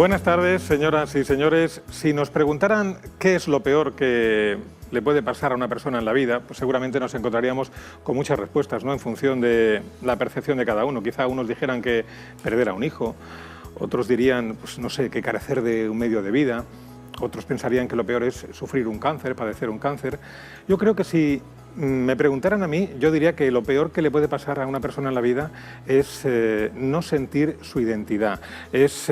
Buenas tardes, señoras y señores. Si nos preguntaran qué es lo peor que le puede pasar a una persona en la vida, pues seguramente nos encontraríamos con muchas respuestas, ¿no? En función de la percepción de cada uno. Quizá unos dijeran que perder a un hijo, otros dirían, pues no sé, que carecer de un medio de vida, otros pensarían que lo peor es sufrir un cáncer, padecer un cáncer. Yo creo que si me preguntaran a mí, yo diría que lo peor que le puede pasar a una persona en la vida es no sentir su identidad, es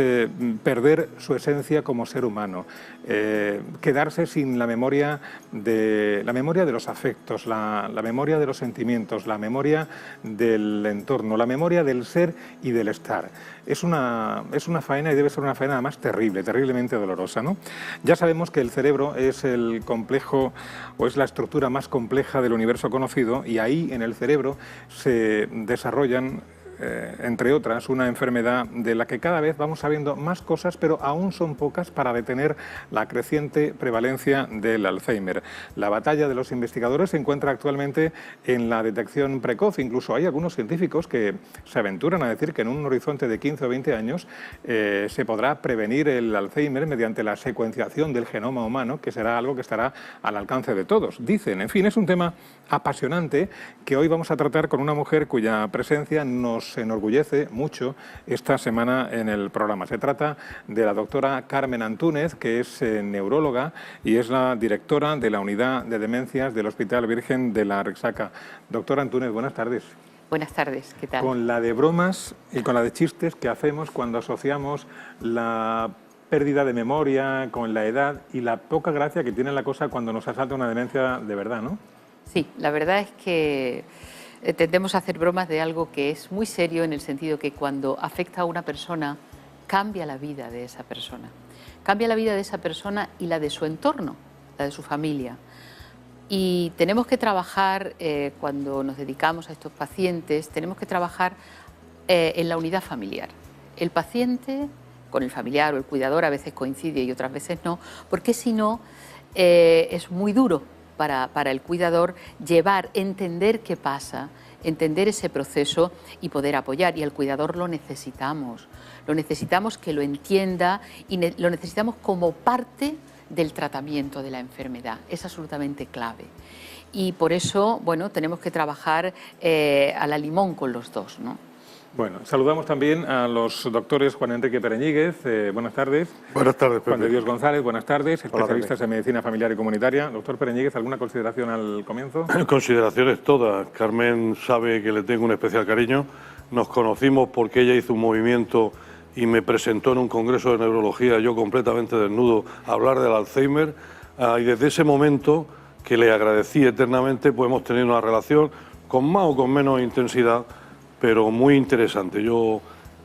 perder su esencia como ser humano, quedarse sin la memoria de los afectos, la memoria de los sentimientos, la memoria del entorno, la memoria del ser y del estar. Es una faena, y debe ser una faena además terrible, terriblemente dolorosa, ¿no? Ya sabemos que el cerebro es el complejo o es la estructura más compleja del universo conocido, y ahí en el cerebro se desarrollan, entre otras, una enfermedad de la que cada vez vamos sabiendo más cosas, pero aún son pocas para detener la creciente prevalencia del Alzheimer. La batalla de los investigadores se encuentra actualmente en la detección precoz. Incluso hay algunos científicos que se aventuran a decir que en un horizonte de 15 o 20 años se podrá prevenir el Alzheimer mediante la secuenciación del genoma humano, que será algo que estará al alcance de todos, dicen. En fin, es un tema apasionante que hoy vamos a tratar con una mujer cuya presencia nos enorgullece mucho esta semana en el programa. Se trata de la doctora Carmen Antúnez, que es neuróloga y es la directora de la Unidad de Demencias del Hospital Virgen de la Rixaca. Doctora Antúnez, buenas tardes. Buenas tardes, ¿qué tal? Con la de bromas y con la de chistes que hacemos cuando asociamos la pérdida de memoria con la edad y la poca gracia que tiene la cosa cuando nos asalta una demencia de verdad, ¿no? Sí, la verdad es que tendemos a hacer bromas de algo que es muy serio, en el sentido que cuando afecta a una persona cambia la vida de esa persona. Cambia la vida de esa persona y la de su entorno, la de su familia. Y tenemos que trabajar, cuando nos dedicamos a estos pacientes, tenemos que trabajar en la unidad familiar. El paciente con el familiar o el cuidador a veces coincide y otras veces no, porque si no es muy duro para el cuidador entender qué pasa, entender ese proceso y poder apoyar. Y al cuidador lo necesitamos que lo entienda y lo necesitamos como parte del tratamiento de la enfermedad. Es absolutamente clave. Y por eso, bueno, tenemos que trabajar a la limón con los dos, ¿no? Bueno, saludamos también a los doctores Juan Enrique Pereñíguez, buenas tardes. Buenas tardes, Pepe. Juan de Dios González, buenas tardes, especialistas en medicina familiar y comunitaria. Doctor Pereñíguez, ¿alguna consideración al comienzo? Consideraciones todas. Carmen sabe que le tengo un especial cariño. Nos conocimos porque ella hizo un movimiento y me presentó en un congreso de neurología, yo completamente desnudo, a hablar del Alzheimer. Y desde ese momento, que le agradecí eternamente, pues hemos tenido una relación con más o con menos intensidad, pero muy interesante.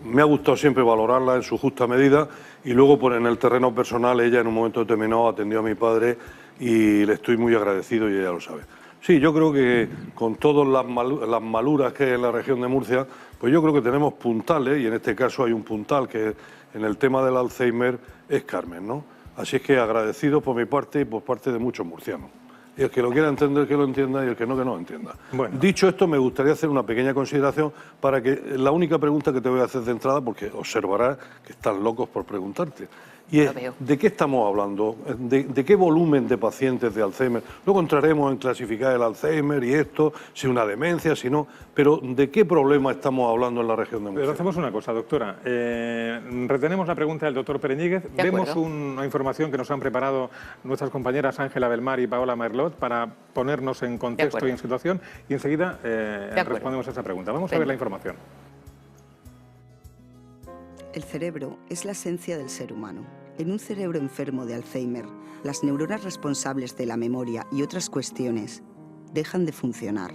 Me ha gustado siempre valorarla en su justa medida, y luego pues, en el terreno personal ella en un momento determinado atendió a mi padre y le estoy muy agradecido y ella lo sabe. Sí, yo creo que con todas las maluras que hay en la región de Murcia, pues yo creo que tenemos puntales, y en este caso hay un puntal que en el tema del Alzheimer es Carmen, ¿no? Así es que agradecido por mi parte y por parte de muchos murcianos. Y el que lo quiera entender, que lo entienda, y el que no lo entienda. Bueno. Dicho esto, me gustaría hacer una pequeña consideración para que la única pregunta que te voy a hacer de entrada, porque observarás que están locos por preguntarte, y es, ¿de qué estamos hablando? ¿De qué volumen de pacientes de Alzheimer? Luego entraremos en clasificar el Alzheimer y esto, si una demencia, si no, pero ¿de qué problema estamos hablando en la región de Murcia? Pero hacemos una cosa, doctora. Retenemos la pregunta del doctor Pereñíguez. Vemos una información que nos han preparado nuestras compañeras Ángela Belmar y Paola Merlot para ponernos en contexto y en situación, y enseguida respondemos a esa pregunta. Vamos a ver la información. El cerebro es la esencia del ser humano. En un cerebro enfermo de Alzheimer, las neuronas responsables de la memoria y otras cuestiones dejan de funcionar.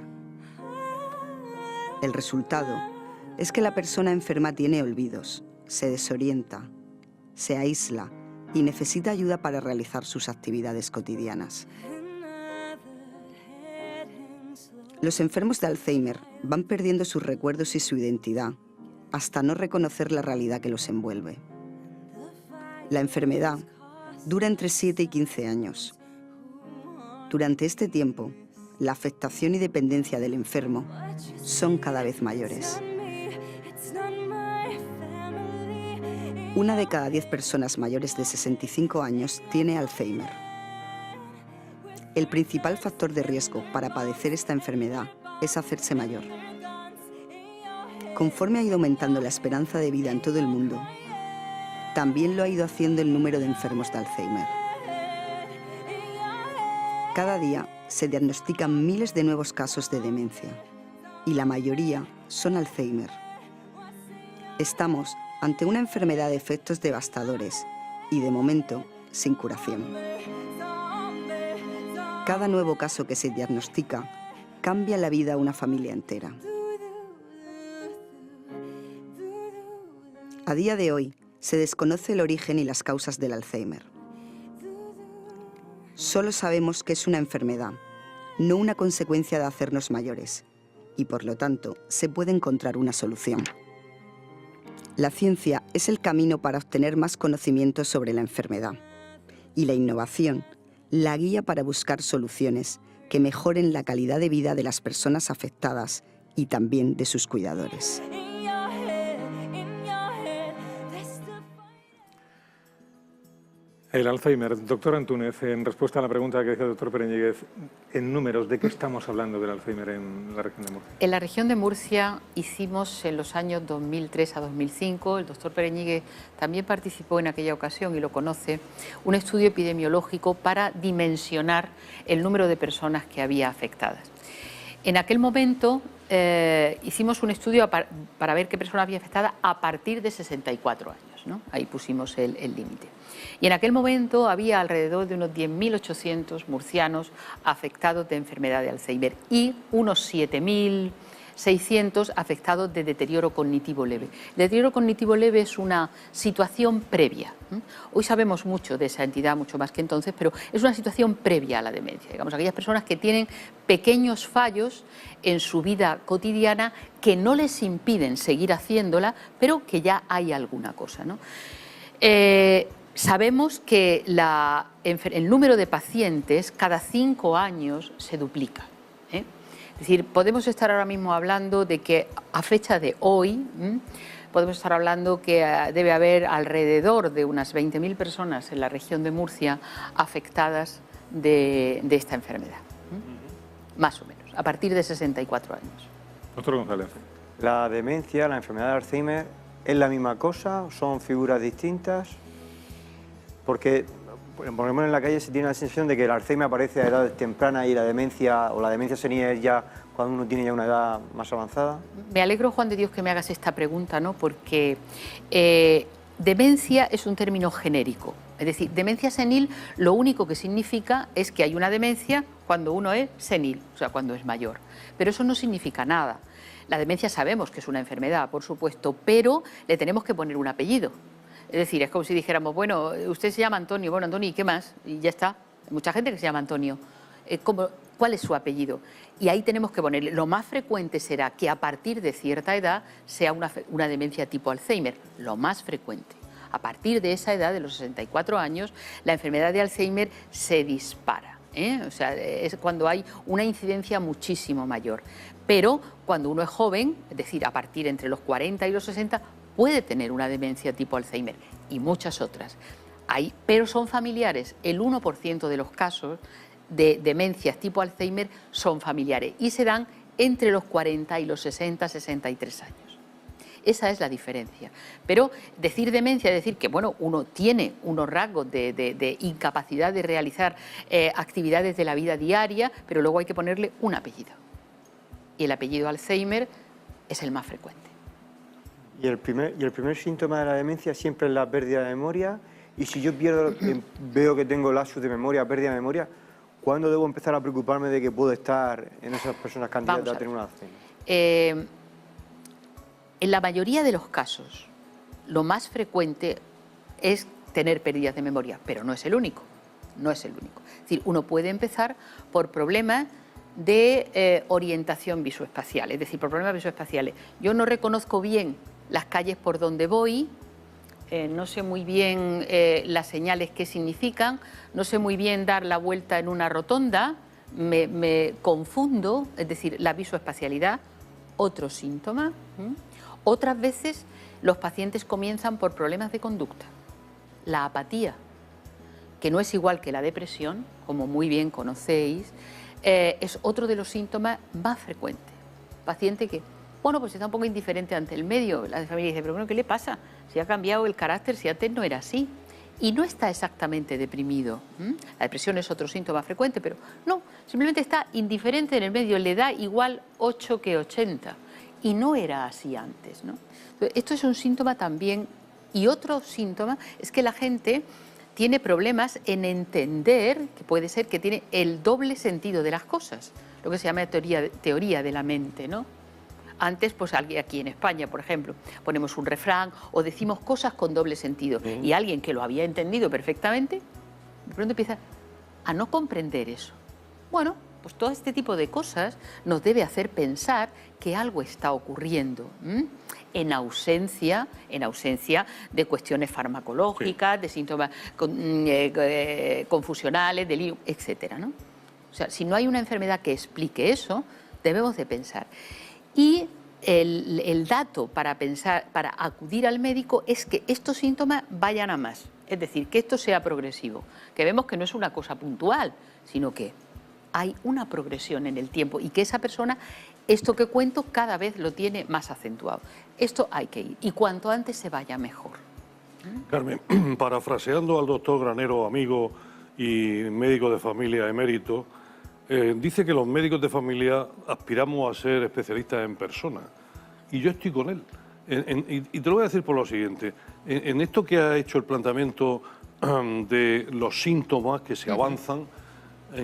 El resultado es que la persona enferma tiene olvidos, se desorienta, se aísla y necesita ayuda para realizar sus actividades cotidianas. Los enfermos de Alzheimer van perdiendo sus recuerdos y su identidad, hasta no reconocer la realidad que los envuelve. La enfermedad dura entre 7 y 15 años. Durante este tiempo, la afectación y dependencia del enfermo son cada vez mayores. 1 de cada 10 personas mayores de 65 años tiene Alzheimer. El principal factor de riesgo para padecer esta enfermedad es hacerse mayor. Conforme ha ido aumentando la esperanza de vida en todo el mundo, también lo ha ido haciendo el número de enfermos de Alzheimer. Cada día se diagnostican miles de nuevos casos de demencia y la mayoría son Alzheimer. Estamos ante una enfermedad de efectos devastadores y, de momento, sin curación. Cada nuevo caso que se diagnostica cambia la vida a una familia entera. A día de hoy, se desconoce el origen y las causas del Alzheimer. Solo sabemos que es una enfermedad, no una consecuencia de hacernos mayores, y por lo tanto se puede encontrar una solución. La ciencia es el camino para obtener más conocimiento sobre la enfermedad, y la innovación, la guía para buscar soluciones que mejoren la calidad de vida de las personas afectadas y también de sus cuidadores. El Alzheimer. Doctor Antúnez, en respuesta a la pregunta que decía el doctor Pereñíguez, en números, ¿de qué estamos hablando del Alzheimer en la región de Murcia? En la región de Murcia hicimos en los años 2003 a 2005, el doctor Pereñíguez también participó en aquella ocasión y lo conoce, un estudio epidemiológico para dimensionar el número de personas que había afectadas. En aquel momento hicimos un estudio para ver qué persona había afectada a partir de 64 años, ¿no? Ahí pusimos el límite. Y en aquel momento había alrededor de unos 10.800 murcianos afectados de enfermedad de Alzheimer y unos 7.600 afectados de deterioro cognitivo leve. El deterioro cognitivo leve es una situación previa. Hoy sabemos mucho de esa entidad, mucho más que entonces, pero es una situación previa a la demencia. Digamos, aquellas personas que tienen pequeños fallos en su vida cotidiana que no les impiden seguir haciéndola, pero que ya hay alguna cosa, ¿no? Sabemos que el número de pacientes cada 5 años se duplica. Es decir, podemos estar ahora mismo hablando de que a fecha de hoy, podemos estar hablando que debe haber alrededor de unas 20.000 personas en la región de Murcia afectadas de esta enfermedad. Más o menos, a partir de 64 años. Doctor González. ¿La demencia, la enfermedad de Alzheimer, es la misma cosa? ¿Son figuras distintas? Porque, por ejemplo, en la calle se tiene la sensación de que el Alzheimer aparece a edades tempranas y la demencia o la demencia senil es ya cuando uno tiene ya una edad más avanzada. Me alegro, Juan de Dios, que me hagas esta pregunta, ¿no? Porque demencia es un término genérico. Es decir, demencia senil lo único que significa es que hay una demencia cuando uno es senil, o sea, cuando es mayor. Pero eso no significa nada. La demencia sabemos que es una enfermedad, por supuesto, pero le tenemos que poner un apellido. Es decir, es como si dijéramos, bueno, usted se llama Antonio, bueno, Antonio, ¿y qué más? Y ya está. Hay mucha gente que se llama Antonio. ¿Cuál es su apellido? Y ahí tenemos que ponerle. Lo más frecuente será que a partir de cierta edad sea una demencia tipo Alzheimer. Lo más frecuente. A partir de esa edad, de los 64 años, la enfermedad de Alzheimer se dispara. O sea, es cuando hay una incidencia muchísimo mayor. Pero cuando uno es joven, es decir, a partir entre los 40 y los 60, puede tener una demencia tipo Alzheimer y muchas otras. Pero son familiares. El 1% de los casos de demencias tipo Alzheimer son familiares y se dan entre los 40 y los 60, 63 años. Esa es la diferencia. Pero decir demencia es decir que bueno, uno tiene unos rasgos de incapacidad de realizar actividades de la vida diaria, pero luego hay que ponerle un apellido. Y el apellido Alzheimer es el más frecuente. ¿Y el primer síntoma de la demencia siempre es la pérdida de memoria? Y si yo veo que tengo lapsus de memoria, pérdida de memoria, ¿cuándo debo empezar a preocuparme de que puedo estar en esas personas candidatas a tener un Alzheimer? En la mayoría de los casos, lo más frecuente es tener pérdidas de memoria, pero no es el único. No es el único. Es decir, uno puede empezar por problemas de orientación visoespacial, es decir, por problemas visoespaciales. Yo no reconozco bien las calles por donde voy, no sé muy bien las señales que significan, no sé muy bien dar la vuelta en una rotonda, me confundo, es decir, la visoespacialidad, otro síntoma. Otras veces los pacientes comienzan por problemas de conducta. La apatía, que no es igual que la depresión, como muy bien conocéis, es otro de los síntomas más frecuentes. Paciente que, bueno, pues está un poco indiferente ante el medio. La familia dice, pero bueno, ¿qué le pasa? Si ha cambiado el carácter, si antes no era así. Y no está exactamente deprimido. La depresión es otro síntoma frecuente, pero no, simplemente está indiferente en el medio, le da igual 8 que 80. Y no era así antes, ¿no? Esto es un síntoma también. Y otro síntoma es que la gente tiene problemas en entender, que puede ser que tiene el doble sentido de las cosas, lo que se llama teoría de la mente, ¿no? Antes, pues aquí en España, por ejemplo, ponemos un refrán o decimos cosas con doble sentido. Y alguien que lo había entendido perfectamente, de pronto empieza a no comprender eso. Bueno, pues todo este tipo de cosas nos debe hacer pensar que algo está ocurriendo, en ausencia de cuestiones farmacológicas, de síntomas confusionales, delirios, etcétera, ¿no? O sea, si no hay una enfermedad que explique eso, debemos de pensar. Y el dato para acudir al médico es que estos síntomas vayan a más, es decir, que esto sea progresivo, que vemos que no es una cosa puntual, sino que hay una progresión en el tiempo y que esa persona, esto que cuento, cada vez lo tiene más acentuado. Esto hay que ir, y cuanto antes se vaya mejor. Carmen, parafraseando al doctor Granero, amigo y médico de familia emérito, dice que los médicos de familia aspiramos a ser especialistas en personas, y yo estoy con él. Y te lo voy a decir por lo siguiente, en esto que ha hecho el planteamiento de los síntomas que se avanzan,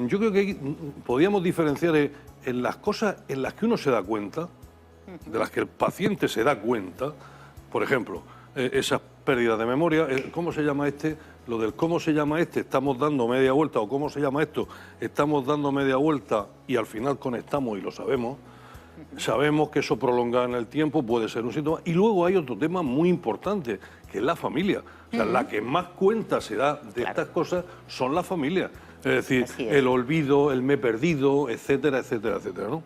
yo creo que podríamos diferenciar en las cosas en las que uno se da cuenta, de las que el paciente se da cuenta, por ejemplo, esas pérdidas de memoria, ¿cómo se llama este? Lo del cómo se llama este, estamos dando media vuelta, o cómo se llama esto, estamos dando media vuelta y al final conectamos y lo sabemos. Sabemos que eso prolongado en el tiempo puede ser un síntoma. Y luego hay otro tema muy importante, que es la familia. O sea, la que más cuenta se da de estas cosas son las familias. Es decir, el olvido, el me he perdido, etcétera, etcétera, etcétera, ¿no?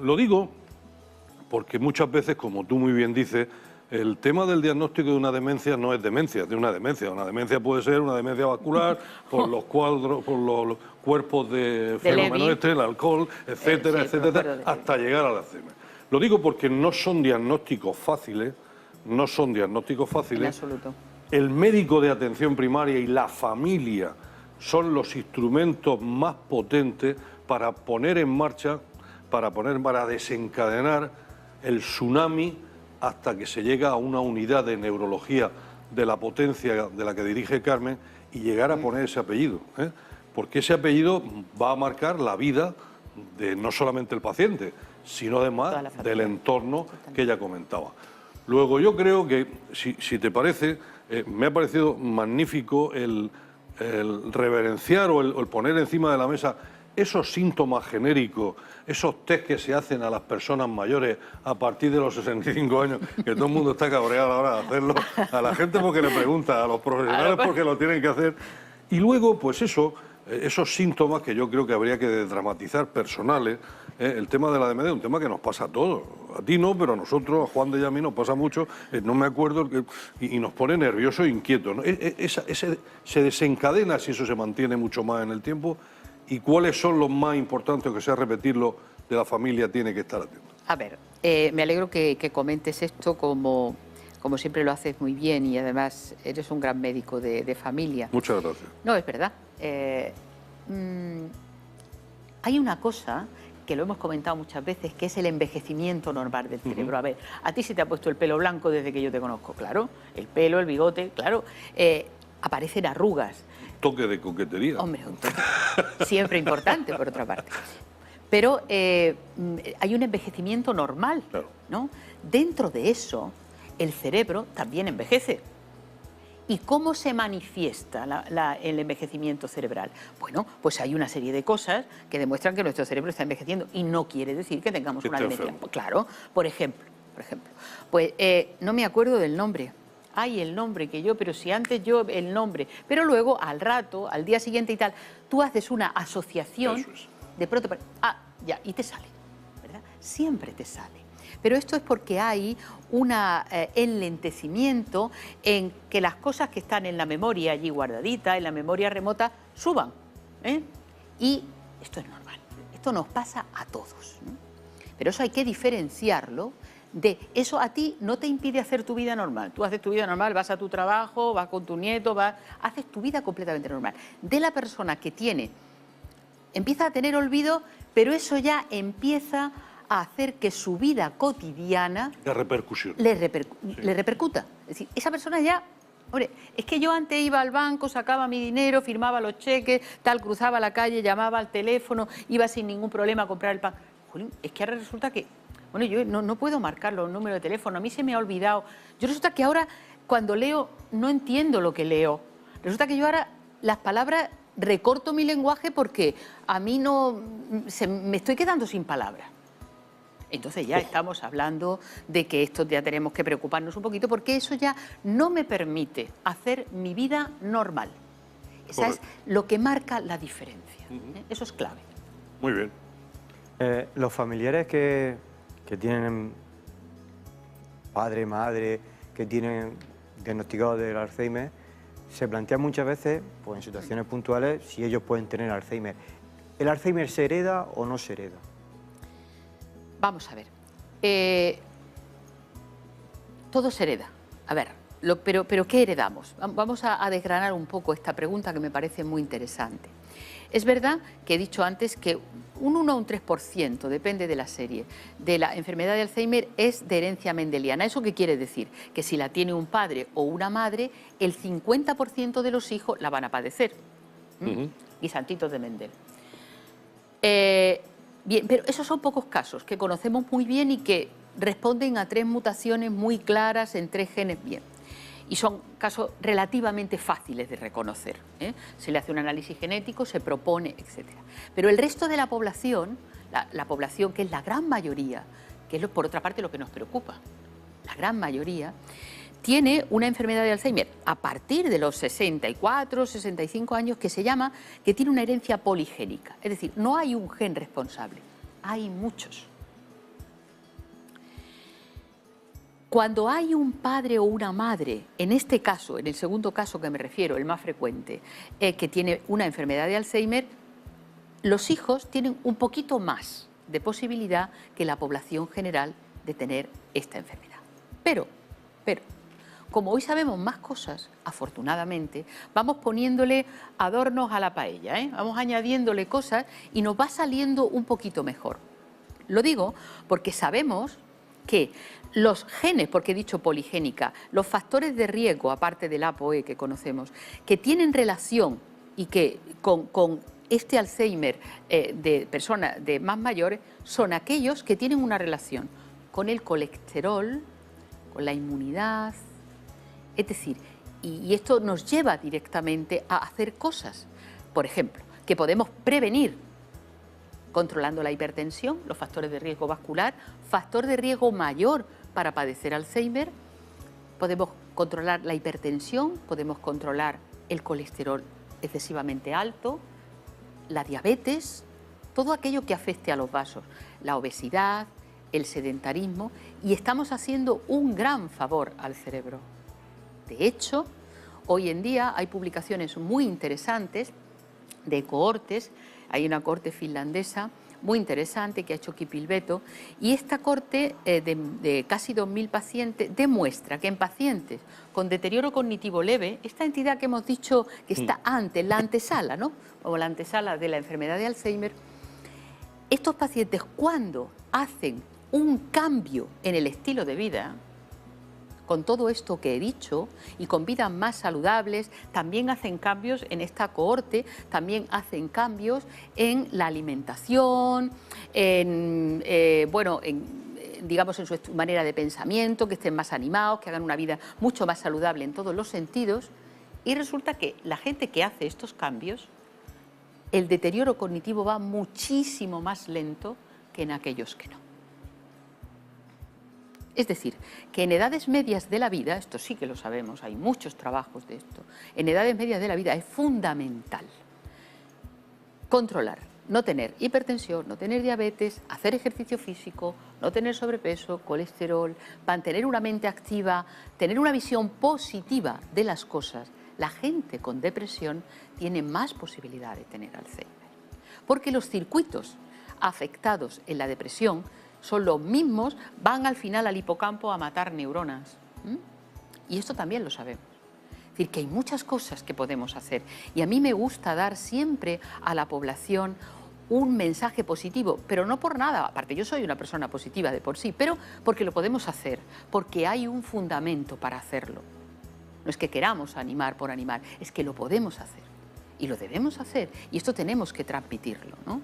Lo digo porque muchas veces, como tú muy bien dices, el tema del diagnóstico de una demencia no es demencia, de una demencia. Una demencia puede ser una demencia vascular, por los cuadros, por los cuerpos de fenómenos el alcohol, etcétera, etcétera, hasta llegar al Alzheimer. Lo digo porque no son diagnósticos fáciles, no son diagnósticos fáciles. En absoluto. El médico de atención primaria y la familia son los instrumentos más potentes para poner en marcha, para desencadenar el tsunami hasta que se llega a una unidad de neurología de la potencia de la que dirige Carmen y llegar a poner ese apellido, porque ese apellido va a marcar la vida de no solamente el paciente, sino además del entorno que ella comentaba. Luego yo creo que, si te parece, me ha parecido magnífico el reverenciar o el poner encima de la mesa esos síntomas genéricos, esos test que se hacen a las personas mayores a partir de los 65 años, que todo el mundo está cabreado ahora de hacerlo, a la gente porque le pregunta, a los profesionales porque lo tienen que hacer. Y luego, pues eso, esos síntomas que yo creo que habría que desdramatizar personales, el tema de la demencia es un tema que nos pasa a todos. A ti no, pero a nosotros, a Juan de y a mí nos pasa mucho, no me acuerdo, y nos pone nerviosos e inquietos, ¿no? Se desencadena si eso se mantiene mucho más en el tiempo. ¿Y cuáles son los más importantes, que sea repetirlo, de la familia tiene que estar atento? A ver, me alegro que comentes esto como siempre lo haces muy bien y además eres un gran médico de familia. Muchas gracias. No, es verdad. Hay una cosa que lo hemos comentado muchas veces, que es el envejecimiento normal del cerebro. A ver, a ti se te ha puesto el pelo blanco desde que yo te conozco, claro. El pelo, el bigote, claro. Aparecen arrugas. Toque de coquetería. Hombre, un toque siempre importante, por otra parte. Pero hay un envejecimiento normal, claro, ¿no? Dentro de eso, el cerebro también envejece. ¿Y cómo se manifiesta el envejecimiento cerebral? Bueno, pues hay una serie de cosas que demuestran que nuestro cerebro está envejeciendo y no quiere decir que tengamos una demencia. Claro, por ejemplo, pues no me acuerdo del nombre. Ay, el nombre que yo, pero si antes yo el nombre, pero luego al rato, al día siguiente y tal, tú haces una asociación, de pronto, ya, y te sale, ¿verdad? Siempre te sale. Pero esto es porque hay un enlentecimiento en que las cosas que están en la memoria allí guardaditas, en la memoria remota, suban. Y esto es normal, esto nos pasa a todos, ¿no? Pero eso hay que diferenciarlo de eso. A ti no te impide hacer tu vida normal. Tú haces tu vida normal, vas a tu trabajo, vas con tu nieto, haces tu vida completamente normal. De la persona que empieza a tener olvido, pero eso ya empieza a hacer que su vida cotidiana le repercuta. Es decir, esa persona ya... Hombre, es que yo antes iba al banco, sacaba mi dinero, firmaba los cheques, tal, cruzaba la calle, llamaba al teléfono, iba sin ningún problema a comprar el pan. Jolín, es que ahora resulta que... Bueno, yo no puedo marcar los números de teléfono, a mí se me ha olvidado. Yo resulta que ahora, cuando leo, no entiendo lo que leo. Resulta que yo ahora las palabras recorto mi lenguaje porque a mí me estoy quedando sin palabras. Entonces ya estamos hablando de que esto ya tenemos que preocuparnos un poquito, porque eso ya no me permite hacer mi vida normal. Esa es lo que marca la diferencia. Eso es clave. Muy bien. Los familiares que tienen padre, madre, que tienen diagnosticado del Alzheimer, se plantean muchas veces, pues en situaciones puntuales, si ellos pueden tener Alzheimer. ¿El Alzheimer se hereda o no se hereda? Vamos a ver. Todo se hereda. A ver, pero ¿qué heredamos? Vamos a desgranar un poco esta pregunta que me parece muy interesante. Es verdad que he dicho antes que un 1 o un 3%, depende de la serie, de la enfermedad de Alzheimer es de herencia mendeliana. ¿Eso qué quiere decir? Que si la tiene un padre o una madre, el 50% de los hijos la van a padecer. Y santitos de Mendel. Bien, pero esos son pocos casos que conocemos muy bien y que responden a 3 mutaciones muy claras en 3 genes bien. Y son casos relativamente fáciles de reconocer. Se le hace un análisis genético, se propone, etc. Pero el resto de la población, la población que es la gran mayoría, que es por otra parte lo que nos preocupa, la gran mayoría, tiene una enfermedad de Alzheimer a partir de los 64, 65 años que tiene una herencia poligénica. Es decir, no hay un gen responsable, hay muchos. Cuando hay un padre o una madre, en este caso, en el segundo caso que me refiero, el más frecuente, que tiene una enfermedad de Alzheimer, los hijos tienen un poquito más de posibilidad que la población general de tener esta enfermedad. Pero, como hoy sabemos más cosas, afortunadamente, vamos poniéndole adornos a la paella, vamos añadiéndole cosas y nos va saliendo un poquito mejor. Lo digo porque sabemos que los genes, porque he dicho poligénica, los factores de riesgo, aparte del ApoE que conocemos, que tienen relación y que con este Alzheimer de personas de más mayores, son aquellos que tienen una relación con el colesterol, con la inmunidad. Es decir, y esto nos lleva directamente a hacer cosas, por ejemplo, que podemos prevenir controlando la hipertensión, los factores de riesgo vascular, factor de riesgo mayor para padecer Alzheimer. Podemos controlar la hipertensión, podemos controlar el colesterol excesivamente alto, la diabetes, todo aquello que afecte a los vasos, la obesidad, el sedentarismo, y estamos haciendo un gran favor al cerebro. De hecho, hoy en día hay publicaciones muy interesantes de cohortes. Hay una cohorte finlandesa muy interesante que ha hecho Kipilveto, y esta cohorte de casi 2.000 pacientes demuestra que en pacientes con deterioro cognitivo leve, esta entidad que hemos dicho que está antes, la antesala, ¿no? O la antesala de la enfermedad de Alzheimer, estos pacientes cuando hacen un cambio en el estilo de vida, con todo esto que he dicho y con vidas más saludables, también hacen cambios en esta cohorte, también hacen cambios en la alimentación, digamos en su manera de pensamiento, que estén más animados, que hagan una vida mucho más saludable en todos los sentidos. Y resulta que la gente que hace estos cambios, el deterioro cognitivo va muchísimo más lento que en aquellos que no. Es decir, que en edades medias de la vida, esto sí que lo sabemos, hay muchos trabajos de esto, en edades medias de la vida es fundamental controlar, no tener hipertensión, no tener diabetes, hacer ejercicio físico, no tener sobrepeso, colesterol, mantener una mente activa, tener una visión positiva de las cosas, la gente con depresión tiene más posibilidad de tener Alzheimer. Porque los circuitos afectados en la depresión son los mismos, van al final al hipocampo a matar neuronas. Y esto también lo sabemos. Es decir, que hay muchas cosas que podemos hacer. Y a mí me gusta dar siempre a la población un mensaje positivo, pero no por nada, aparte yo soy una persona positiva de por sí, pero porque lo podemos hacer, porque hay un fundamento para hacerlo. No es que queramos animar por animar, es que lo podemos hacer y lo debemos hacer y esto tenemos que transmitirlo, ¿no?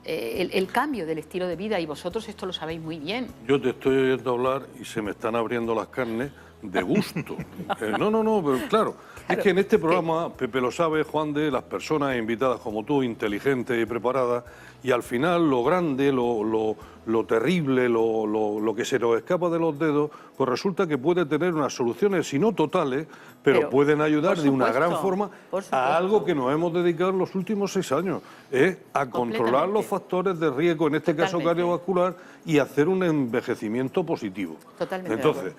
El cambio del estilo de vida, y vosotros esto lo sabéis muy bien. Yo te estoy oyendo hablar y se me están abriendo las carnes de gusto. No, pero claro, es que en este programa, Pepe lo sabe, Juan de, las personas invitadas como tú, inteligentes y preparadas, y al final lo grande, lo terrible, lo que se nos escapa de los dedos, pues resulta que puede tener unas soluciones, si no totales, pero pueden ayudar de una gran forma a algo que nos hemos dedicado en los últimos 6 años, a controlar los factores de riesgo, en este caso cardiovascular, y hacer un envejecimiento positivo. Totalmente. Entonces,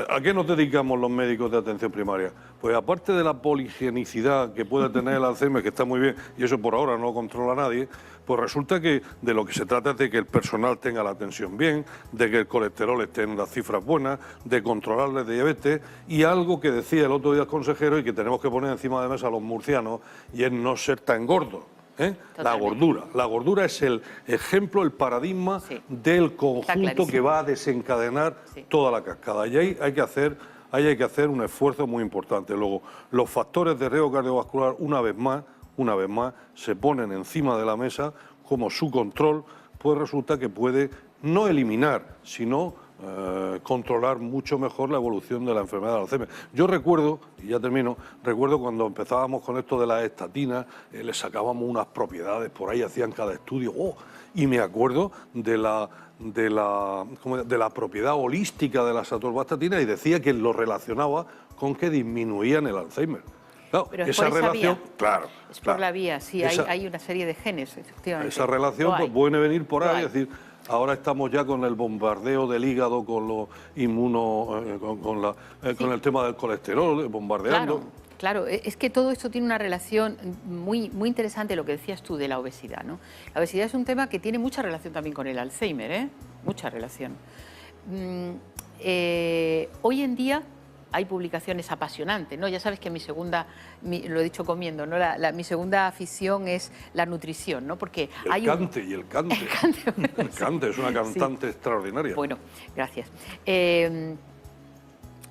¿a qué nos dedicamos los médicos de atención primaria? Pues aparte de la poligenicidad que puede tener el Alzheimer, que está muy bien, y eso por ahora no lo controla nadie, pues resulta que de lo que se trata es de que el personal tenga la tensión bien, de que el colesterol esté en las cifras buenas, de controlar la diabetes, y algo que decía el otro día el consejero y que tenemos que poner encima de mesa a los murcianos, y es no ser tan gordos. La gordura. La gordura es el ejemplo, el paradigma del conjunto que va a desencadenar toda la cascada. Y ahí hay que hacer un esfuerzo muy importante. Luego, los factores de riesgo cardiovascular, una vez más, se ponen encima de la mesa como su control, pues resulta que puede no eliminar, sino controlar mucho mejor la evolución de la enfermedad de Alzheimer. Yo recuerdo, y ya termino, recuerdo cuando empezábamos con esto de las estatinas, le sacábamos unas propiedades, por ahí hacían cada estudio, y me acuerdo de la propiedad holística de las atorvastatina y decía que lo relacionaba con que disminuían el Alzheimer. Claro, pero esa relación, claro. Es por la vía, sí, hay una serie de genes, efectivamente. Esa relación pues, puede venir por ahí, es decir, ahora estamos ya con el bombardeo del hígado, con los con el tema del colesterol, bombardeando. Claro, es que todo esto tiene una relación muy, muy interesante, lo que decías tú de la obesidad, ¿no? La obesidad es un tema que tiene mucha relación también con el Alzheimer, mucha relación. Hoy en día hay publicaciones apasionantes, ¿no? Ya sabes que lo he dicho comiendo, ¿no? Mi segunda afición es la nutrición, ¿no? Porque el cante. El cante es una cantante extraordinaria. Bueno, gracias.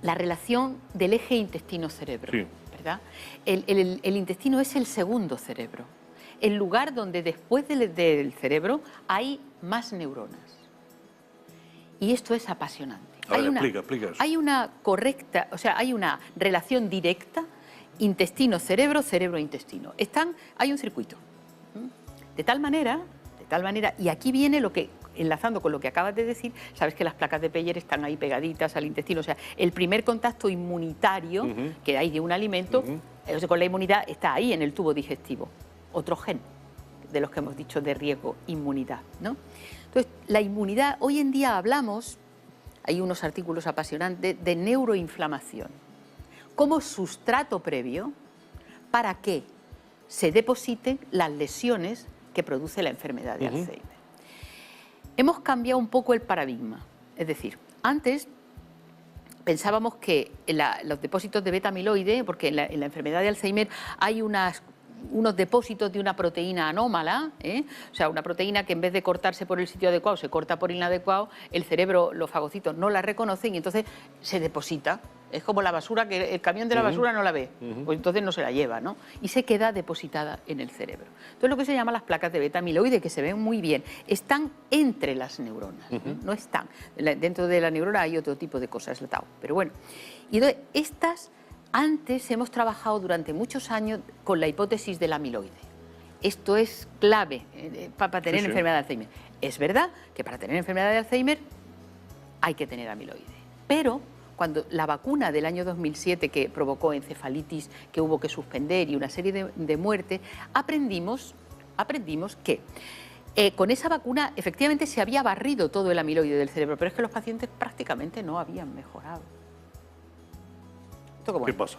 La relación del eje intestino-cerebro, ¿verdad? El intestino es el segundo cerebro, el lugar donde después del cerebro hay más neuronas. Y esto es apasionante. Explica eso. Hay una correcta, hay una relación directa intestino-cerebro, cerebro-intestino. Hay un circuito. De tal manera, y aquí viene lo que, enlazando con lo que acabas de decir, sabes que las placas de Peyer están ahí pegaditas al intestino, o sea, el primer contacto inmunitario que hay de un alimento, con la inmunidad está ahí en el tubo digestivo, otro gen de los que hemos dicho de riesgo, inmunidad, ¿no? Entonces, la inmunidad, hoy en día hablamos, hay unos artículos apasionantes, de neuroinflamación como sustrato previo para que se depositen las lesiones que produce la enfermedad de Alzheimer. Hemos cambiado un poco el paradigma, es decir, antes pensábamos que los depósitos de beta-amiloide, porque en la enfermedad de Alzheimer hay unos depósitos de una proteína anómala, o sea, una proteína que en vez de cortarse por el sitio adecuado, se corta por el inadecuado, el cerebro, los fagocitos no la reconocen y entonces se deposita. Es como la basura, que el camión de la basura no la ve, pues entonces no se la lleva, ¿no? Y se queda depositada en el cerebro. Entonces lo que se llama las placas de beta-amiloide, que se ven muy bien, están entre las neuronas, no están. Dentro de la neurona hay otro tipo de cosas, el tau, pero bueno. Y entonces estas... Antes hemos trabajado durante muchos años con la hipótesis del amiloide. Esto es clave para tener enfermedad de Alzheimer. Es verdad que para tener enfermedad de Alzheimer hay que tener amiloide. Pero cuando la vacuna del año 2007 que provocó encefalitis, que hubo que suspender y una serie de muertes, aprendimos que Con esa vacuna efectivamente se había barrido todo el amiloide del cerebro, pero es que los pacientes prácticamente no habían mejorado. ¿Esto cómo ¿Qué es? pasa?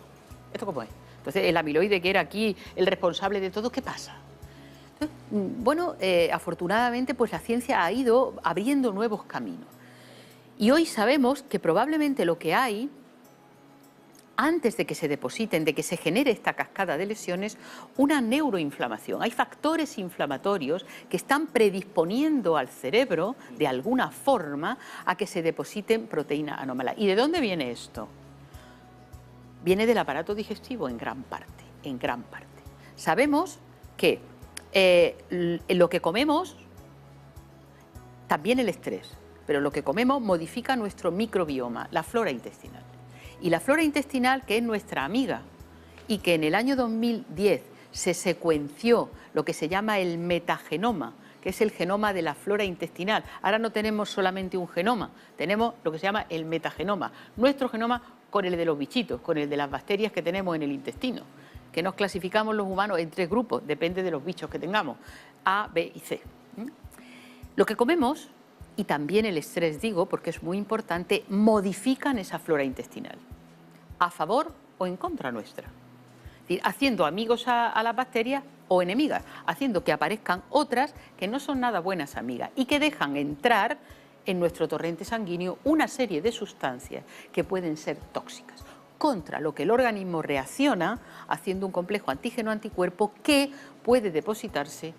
¿Esto cómo es? Entonces, el amiloide, que era aquí el responsable de todo, ¿qué pasa? Entonces, bueno, afortunadamente, pues la ciencia ha ido abriendo nuevos caminos. Y hoy sabemos que probablemente lo que hay, antes de que se depositen, de que se genere esta cascada de lesiones, una neuroinflamación. Hay factores inflamatorios que están predisponiendo al cerebro, de alguna forma, a que se depositen proteínas anómalas. ¿Y de dónde viene esto? Viene del aparato digestivo en gran parte, en gran parte. Sabemos que lo que comemos, también el estrés, pero lo que comemos modifica nuestro microbioma, la flora intestinal. Y la flora intestinal, que es nuestra amiga, y que en el año 2010 se secuenció lo que se llama el metagenoma, que es el genoma de la flora intestinal. Ahora no tenemos solamente un genoma, tenemos lo que se llama el metagenoma, nuestro genoma con el de los bichitos, con el de las bacterias que tenemos en el intestino, que nos clasificamos los humanos en 3 grupos, depende de los bichos que tengamos, A, B y C. Lo que comemos, y también el estrés, digo, porque es muy importante, modifican esa flora intestinal, a favor o en contra nuestra. Es decir, haciendo amigos a las bacterias o enemigas, haciendo que aparezcan otras que no son nada buenas amigas y que dejan entrar en nuestro torrente sanguíneo una serie de sustancias que pueden ser tóxicas, contra lo que el organismo reacciona haciendo un complejo antígeno-anticuerpo que puede depositarse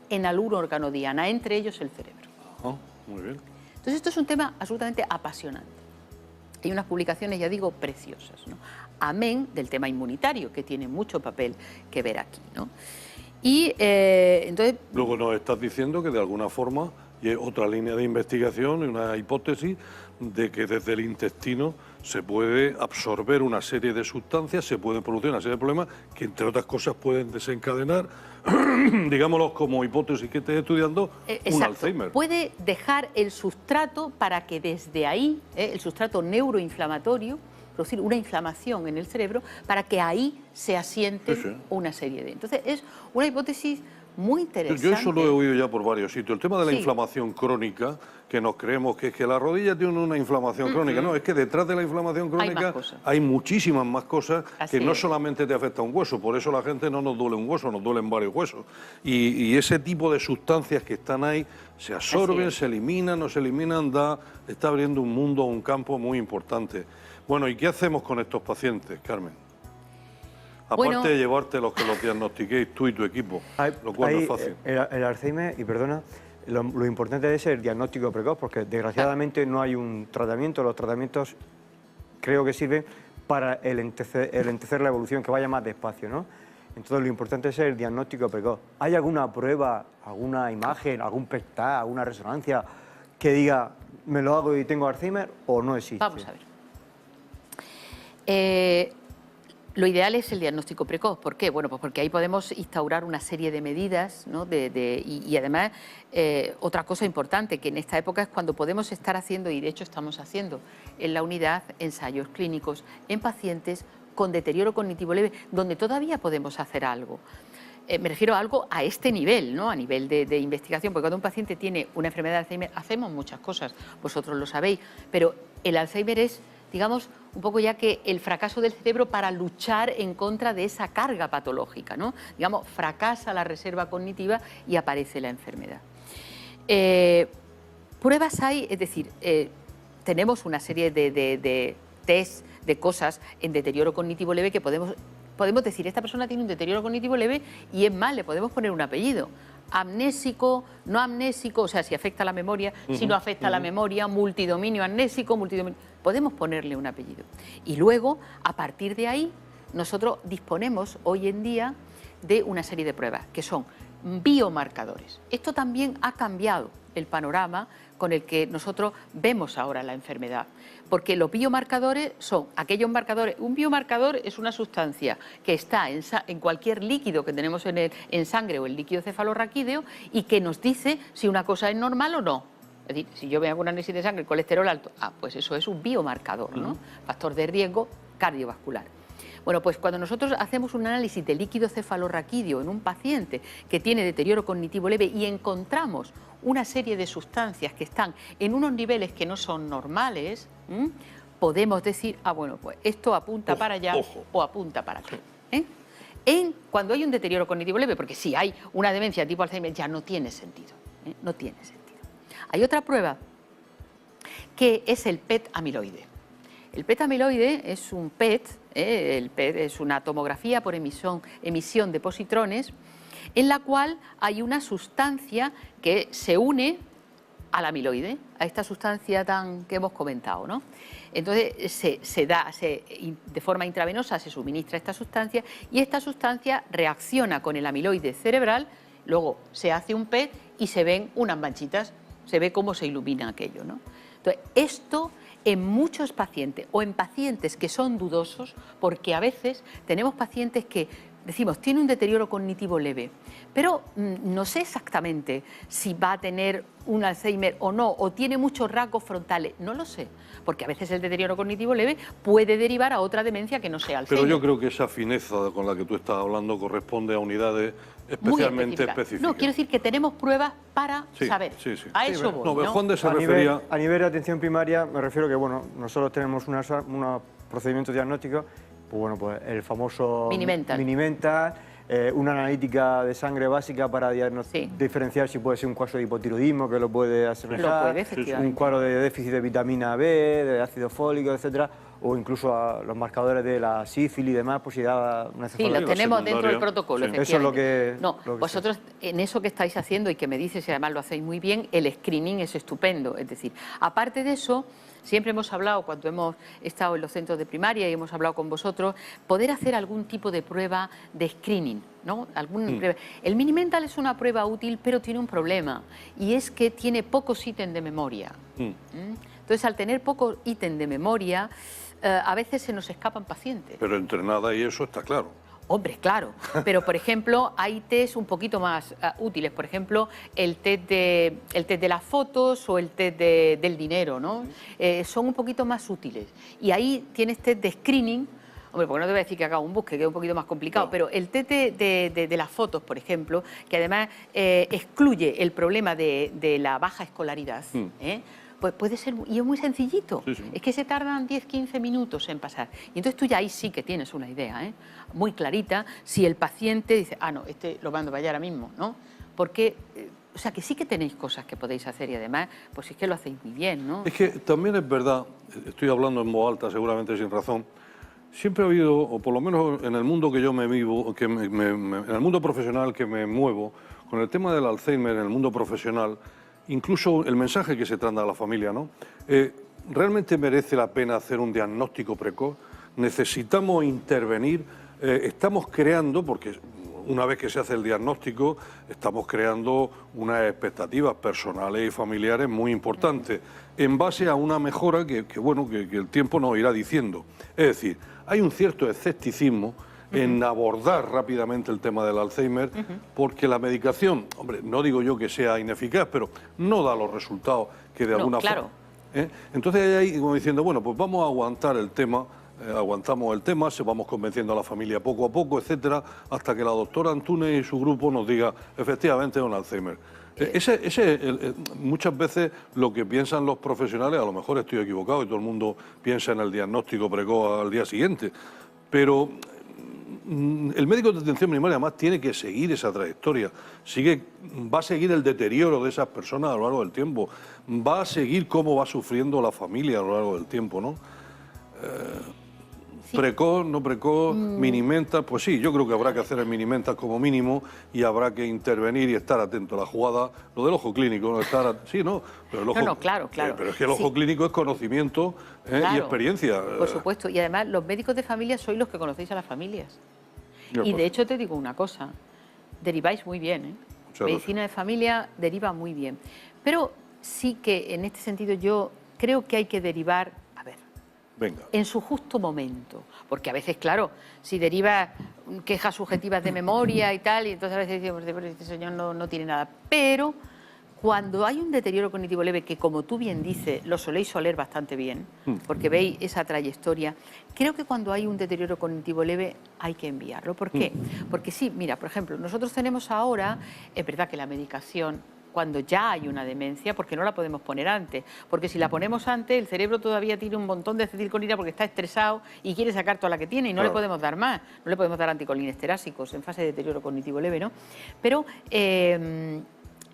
en algún órgano diana, entre ellos el cerebro. Ah, muy bien. Entonces esto es un tema absolutamente apasionante. Hay unas publicaciones, ya digo, preciosas, ¿no? Amén del tema inmunitario, que tiene mucho papel que ver aquí, ¿no? Y entonces... Luego nos estás diciendo que de alguna forma, y es otra línea de investigación y una hipótesis, de que desde el intestino se puede absorber una serie de sustancias, se puede producir una serie de problemas que, entre otras cosas, pueden desencadenar, digámoslo como hipótesis que estés estudiando, un Alzheimer. Puede dejar el sustrato para que desde ahí, el sustrato neuroinflamatorio, producir una inflamación en el cerebro para que ahí se asiente una serie de... Entonces, es una hipótesis muy interesante. Yo eso lo he oído ya por varios sitios. El tema de la inflamación crónica, que nos creemos que es que la rodilla tiene una inflamación crónica. No, es que detrás de la inflamación crónica hay muchísimas más cosas que no solamente te afecta un hueso. Por eso la gente no nos duele un hueso, nos duelen varios huesos. Y ese tipo de sustancias que están ahí se absorben, se eliminan, no se eliminan, está abriendo un mundo, un campo muy importante. Bueno, ¿y qué hacemos con estos pacientes, Carmen? Aparte de llevarte los que los diagnostiquéis tú y tu equipo, lo cual no es fácil. El Alzheimer, y perdona, lo importante es el diagnóstico precoz, porque desgraciadamente no hay un tratamiento. Los tratamientos creo que sirven para enlentecer la evolución, que vaya más despacio, ¿no? Entonces lo importante es el diagnóstico precoz. ¿Hay alguna prueba, alguna imagen, algún PET, alguna resonancia que diga me lo hago y tengo Alzheimer o no existe? Vamos a ver. Lo ideal es el diagnóstico precoz. ¿Por qué? Bueno, pues porque ahí podemos instaurar una serie de medidas, ¿no? Y además, otra cosa importante, que en esta época es cuando podemos estar haciendo, y de hecho estamos haciendo en la unidad, ensayos clínicos en pacientes con deterioro cognitivo leve, donde todavía podemos hacer algo. Me refiero a algo a este nivel, ¿no? A nivel de investigación, porque cuando un paciente tiene una enfermedad de Alzheimer hacemos muchas cosas, vosotros lo sabéis, pero el Alzheimer es, digamos, un poco ya que el fracaso del cerebro para luchar en contra de esa carga patológica, ¿no? Digamos, fracasa la reserva cognitiva y aparece la enfermedad. Pruebas hay, es decir, tenemos una serie de test, de cosas en deterioro cognitivo leve que podemos decir, esta persona tiene un deterioro cognitivo leve y es más, le podemos poner un apellido. Amnésico, no amnésico, o sea, si afecta a la memoria, si no afecta a la memoria, multidominio amnésico, podemos ponerle un apellido. Y luego, a partir de ahí, nosotros disponemos hoy en día de una serie de pruebas, que son biomarcadores. Esto también ha cambiado el panorama con el que nosotros vemos ahora la enfermedad, porque los biomarcadores son aquellos marcadores. Un biomarcador es una sustancia que está en cualquier líquido que tenemos en sangre o el líquido cefalorraquídeo y que nos dice si una cosa es normal o no. Es decir, si yo me hago un análisis de sangre, colesterol alto, pues eso es un biomarcador, ¿no? Factor de riesgo cardiovascular. Bueno, pues cuando nosotros hacemos un análisis de líquido cefalorraquídeo en un paciente que tiene deterioro cognitivo leve y encontramos una serie de sustancias que están en unos niveles que no son normales, podemos decir, bueno, pues esto apunta para allá o apunta para acá. Cuando hay un deterioro cognitivo leve, porque si hay una demencia tipo Alzheimer ya no tiene sentido, no tiene sentido. Hay otra prueba que es el PET amiloide. El PET amiloide es un PET, el PET es una tomografía por emisión de positrones, en la cual hay una sustancia que se une al amiloide, a esta sustancia que hemos comentado, ¿no? Entonces de forma intravenosa se suministra esta sustancia y esta sustancia reacciona con el amiloide cerebral, luego se hace un PET y se ven unas manchitas, se ve cómo se ilumina aquello, ¿no? Entonces, esto en muchos pacientes o en pacientes que son dudosos, porque a veces tenemos pacientes que decimos, tiene un deterioro cognitivo leve, pero no sé exactamente si va a tener un Alzheimer o no, o tiene muchos rasgos frontales, no lo sé, porque a veces el deterioro cognitivo leve puede derivar a otra demencia que no sea Alzheimer. Pero yo creo que esa fineza con la que tú estás hablando corresponde a unidades especialmente específicas. No, quiero decir que tenemos pruebas para saber. A eso voy, ¿no? Juan de se refería... A nivel de atención primaria me refiero que, bueno, nosotros tenemos unos procedimientos diagnósticos, pues bueno, pues el famoso Minimental, una analítica de sangre básica para diferenciar si puede ser un cuadro de hipotiroidismo, que lo puede asemejar, un cuadro de déficit de vitamina B, de ácido fólico, etcétera, o incluso a los marcadores de la sífilis y demás, pues si da una cefalea. Sí, lo tenemos dentro del protocolo, efectivamente. Eso es lo que... No, vosotros en eso que estáis haciendo y que me dices, y además lo hacéis muy bien, el screening es estupendo. Es decir, aparte de eso, siempre hemos hablado, cuando hemos estado en los centros de primaria y hemos hablado con vosotros, poder hacer algún tipo de prueba de screening, ¿no? Prueba. El Minimental es una prueba útil, pero tiene un problema, y es que tiene pocos ítems de memoria. Entonces, al tener pocos ítems de memoria, a veces se nos escapan pacientes. Pero entre nada y eso está claro. Hombre, claro, pero por ejemplo hay test un poquito más útiles, por ejemplo el test de las fotos o el test del dinero, ¿no? Son un poquito más útiles y ahí tienes test de screening. Hombre, porque no te voy a decir que haga un busque, que es un poquito más complicado, pero el test de las fotos, por ejemplo, que además excluye el problema de la baja escolaridad, pues puede ser, y es muy sencillito, es que se tardan 10-15 minutos en pasar. Y entonces tú ya ahí sí que tienes una idea, muy clarita, si el paciente dice, no, este lo mando para allá ahora mismo, ¿no? Porque, o sea, que sí que tenéis cosas que podéis hacer y además, pues es que lo hacéis muy bien, ¿no? Es que también es verdad, estoy hablando en voz alta, seguramente sin razón, siempre ha habido, o por lo menos en el mundo que yo me vivo, en el mundo profesional que me muevo, con el tema del Alzheimer, en el mundo profesional, incluso el mensaje que se trata a la familia, ¿no? ¿Realmente merece la pena hacer un diagnóstico precoz? ¿Necesitamos intervenir? Estamos creando, porque una vez que se hace el diagnóstico, estamos creando unas expectativas personales y familiares muy importantes, en base a una mejora que el tiempo nos irá diciendo. Es decir, hay un cierto escepticismo en abordar rápidamente el tema del Alzheimer, porque la medicación, hombre, no digo yo que sea ineficaz, pero no da los resultados que de alguna forma... Entonces hay ahí como diciendo, bueno, pues vamos a aguantar el tema, aguantamos el tema, se vamos convenciendo a la familia poco a poco, etcétera, hasta que la doctora Antúnez y su grupo nos diga, efectivamente es un Alzheimer. Muchas veces lo que piensan los profesionales, a lo mejor estoy equivocado y todo el mundo piensa en el diagnóstico precoz al día siguiente, pero el médico de atención primaria además tiene que seguir esa trayectoria, va a seguir el deterioro de esas personas a lo largo del tiempo, va a seguir cómo va sufriendo la familia a lo largo del tiempo, ¿no? Precoz, no precoz, Minimental, pues sí, yo creo que habrá que hacer el Minimental como mínimo y habrá que intervenir y estar atento a la jugada, lo del ojo clínico, ¿no? Pero el ojo, claro. Pero es que el ojo clínico es conocimiento y experiencia. Por supuesto, y además los médicos de familia sois los que conocéis a las familias. Y de hecho te digo una cosa, deriváis muy bien, Medicina de familia deriva muy bien. Pero sí que en este sentido yo creo que hay que derivar, en su justo momento. Porque a veces, claro, si deriva quejas subjetivas de memoria y tal, y entonces a veces decimos, este señor no tiene nada. Pero Cuando hay un deterioro cognitivo leve, que como tú bien dices, lo soléis oler bastante bien, porque veis esa trayectoria, creo que cuando hay un deterioro cognitivo leve hay que enviarlo. ¿Por qué? Porque sí, mira, por ejemplo, nosotros tenemos ahora, es verdad que la medicación, cuando ya hay una demencia, porque no la podemos poner antes, porque si la ponemos antes, el cerebro todavía tiene un montón de acetilcolina porque está estresado y quiere sacar toda la que tiene y no le podemos dar más, no le podemos dar anticolinestérasicos en fase de deterioro cognitivo leve, ¿no? Pero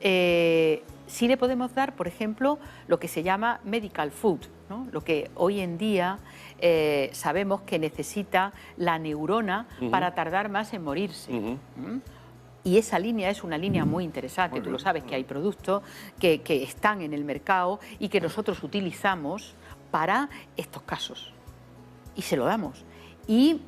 sí le podemos dar, por ejemplo, lo que se llama medical food, ¿no? Lo que hoy en día sabemos que necesita la neurona para tardar más en morirse. Y esa línea es una línea muy interesante. Tú lo sabes, que hay productos que están en el mercado y que nosotros utilizamos para estos casos. Y se lo damos. Y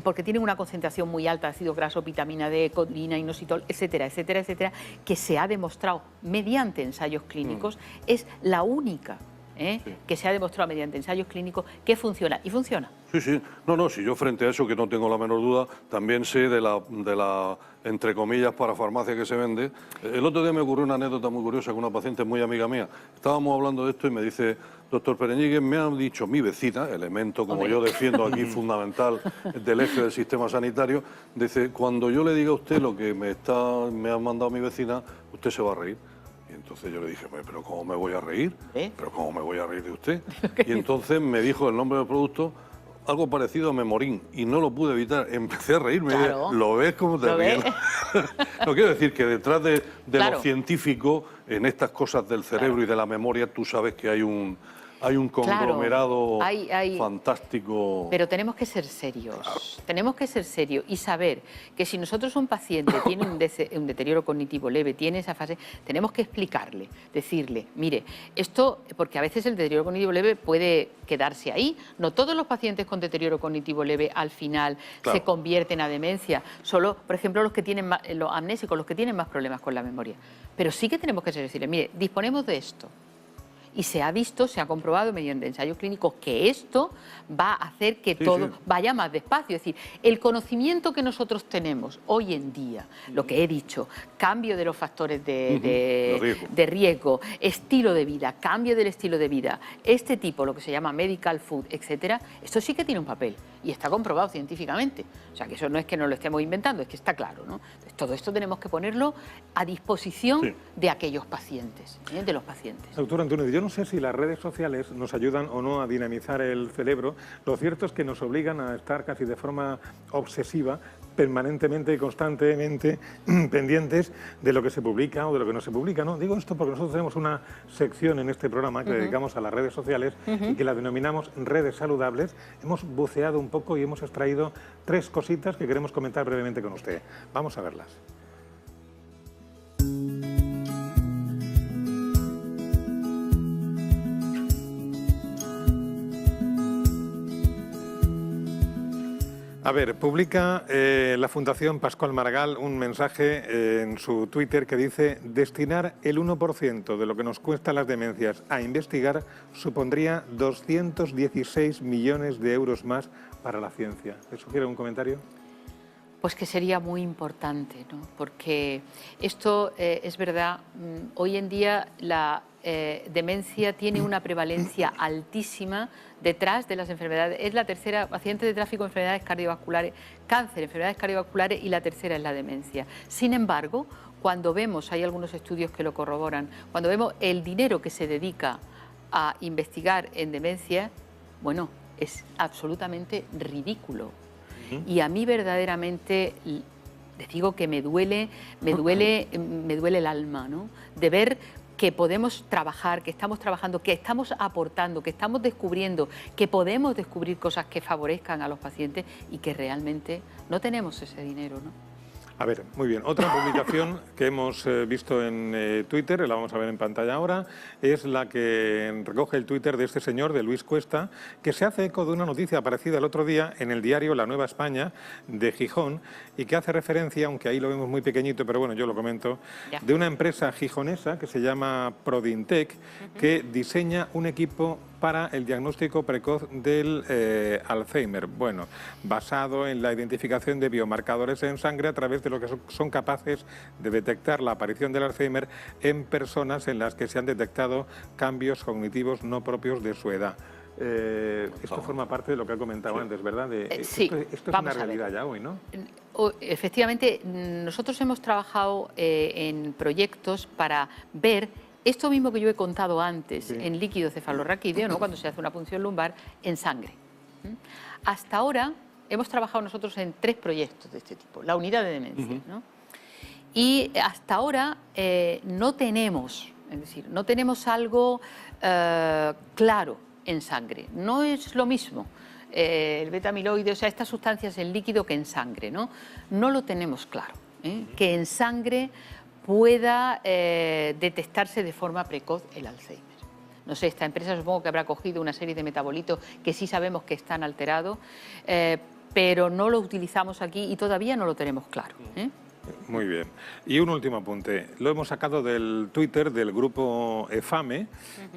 porque tienen una concentración muy alta de ácido graso, vitamina D, colina, inositol, etcétera, etcétera, etcétera, que se ha demostrado mediante ensayos clínicos, es la única que se ha demostrado mediante ensayos clínicos que funciona. Y funciona. Sí, sí. No, si yo frente a eso, que no tengo la menor duda, también sé de la entre comillas, para farmacia que se vende. El otro día me ocurrió una anécdota muy curiosa con una paciente muy amiga mía. Estábamos hablando de esto y me dice, doctor Pereñíguez, me ha dicho mi vecina, elemento como yo defiendo aquí fundamental del eje del sistema sanitario, dice, cuando yo le diga a usted lo que me ha mandado mi vecina, usted se va a reír. Y entonces yo le dije, pero ¿cómo me voy a reír? ¿Pero cómo me voy a reír de usted? Y entonces me dijo el nombre del producto, algo parecido a Memorín, y no lo pude evitar. Empecé a reírme. Claro. ¿Lo ves cómo te ríes? No quiero decir que detrás de lo científico, en estas cosas del cerebro y de la memoria, tú sabes que hay un conglomerado fantástico. Pero tenemos que ser serios, tenemos que ser serios y saber que si nosotros un paciente tiene un deterioro cognitivo leve, tiene esa fase, tenemos que explicarle, decirle, mire, esto, porque a veces el deterioro cognitivo leve puede quedarse ahí, no todos los pacientes con deterioro cognitivo leve al final se convierten a demencia, solo, por ejemplo, los que tienen los amnésicos, los que tienen más problemas con la memoria, pero sí que tenemos que decirle, mire, disponemos de esto. Y se ha visto, se ha comprobado mediante ensayos clínicos que esto va a hacer que todo vaya más despacio. Es decir, el conocimiento que nosotros tenemos hoy en día, lo que he dicho, cambio de los factores de riesgo, estilo de vida, cambio del estilo de vida, este tipo, lo que se llama medical food, etcétera, esto sí que tiene un papel y está comprobado científicamente. O sea, que eso no es que nos lo estemos inventando, es que está claro, ¿no? Entonces, todo esto tenemos que ponerlo a disposición de aquellos pacientes, de los pacientes. Doctor Antonio, yo no sé si las redes sociales nos ayudan o no a dinamizar el cerebro. Lo cierto es que nos obligan a estar casi de forma obsesiva, permanentemente y constantemente pendientes de lo que se publica o de lo que no se publica, ¿no? Digo esto porque nosotros tenemos una sección en este programa que dedicamos a las redes sociales y que la denominamos redes saludables. Hemos buceado un poco y hemos extraído 3 cositas que queremos comentar brevemente con usted. Vamos a verlas. A ver, publica la Fundación Pascual Maragall un mensaje en su Twitter que dice: destinar el 1% de lo que nos cuestan las demencias a investigar supondría 216 millones de euros más para la ciencia. ¿Le sugiere un comentario? Pues que sería muy importante, ¿no? Porque esto es verdad, hoy en día la demencia tiene una prevalencia altísima detrás de las enfermedades. Es la tercera, paciente de tráfico, enfermedades cardiovasculares, cáncer, enfermedades cardiovasculares, y la tercera es la demencia. Sin embargo, cuando vemos, hay algunos estudios que lo corroboran, cuando vemos el dinero que se dedica a investigar en demencia, bueno, es absolutamente ridículo. Y a mí verdaderamente les digo que me duele el alma, ¿no? De ver que podemos trabajar, que estamos trabajando, que estamos aportando, que estamos descubriendo, que podemos descubrir cosas que favorezcan a los pacientes y que realmente no tenemos ese dinero, ¿no? A ver, muy bien. Otra publicación que hemos visto en Twitter, la vamos a ver en pantalla ahora, es la que recoge el Twitter de este señor, de Luis Cuesta, que se hace eco de una noticia aparecida el otro día en el diario La Nueva España de Gijón y que hace referencia, aunque ahí lo vemos muy pequeñito, pero bueno, yo lo comento, de una empresa gijonesa que se llama Prodintec, que diseña un equipo para el diagnóstico precoz del Alzheimer. Bueno, basado en la identificación de biomarcadores en sangre a través de lo que son capaces de detectar la aparición del Alzheimer en personas en las que se han detectado cambios cognitivos no propios de su edad. Esto forma parte de lo que ha comentado antes, ¿verdad? Sí, esto es una realidad ya hoy, ¿no? Efectivamente, nosotros hemos trabajado en proyectos para ver esto mismo que yo he contado antes en líquido cefalorraquídeo, ¿no? Cuando se hace una punción lumbar, en sangre. Hasta ahora hemos trabajado nosotros en 3 proyectos de este tipo, la unidad de demencia, ¿no? Y hasta ahora no tenemos, es decir, no tenemos algo claro en sangre. No es lo mismo el beta-amiloide, o sea, estas sustancias en líquido que en sangre, ¿no? No lo tenemos claro, que en sangre pueda detectarse de forma precoz el Alzheimer. No sé, esta empresa supongo que habrá cogido una serie de metabolitos que sí sabemos que están alterados, pero no lo utilizamos aquí y todavía no lo tenemos claro. Muy bien. Y un último apunte. Lo hemos sacado del Twitter del grupo EFAME,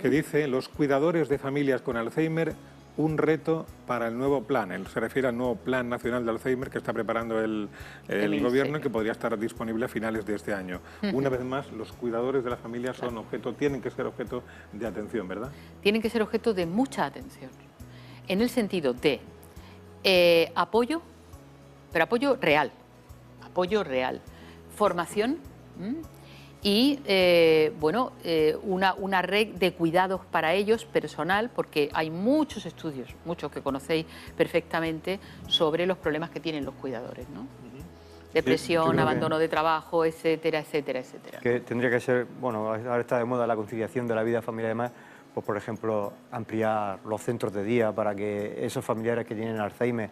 que dice: los cuidadores de familias con Alzheimer, un reto para el nuevo plan. Él se refiere al nuevo Plan Nacional de Alzheimer que está preparando el Gobierno y que podría estar disponible a finales de este año. Una vez más, los cuidadores de la familia son tienen que ser objeto de atención, ¿verdad? Tienen que ser objeto de mucha atención, en el sentido de apoyo, pero apoyo real, formación y una red de cuidados para ellos personal, porque hay muchos estudios, muchos que conocéis perfectamente, sobre los problemas que tienen los cuidadores, ¿no? Depresión, abandono de trabajo, etcétera, etcétera, etcétera. Que tendría que ser, bueno, ahora está de moda la conciliación de la vida familiar y demás, pues por ejemplo, ampliar los centros de día para que esos familiares que tienen Alzheimer,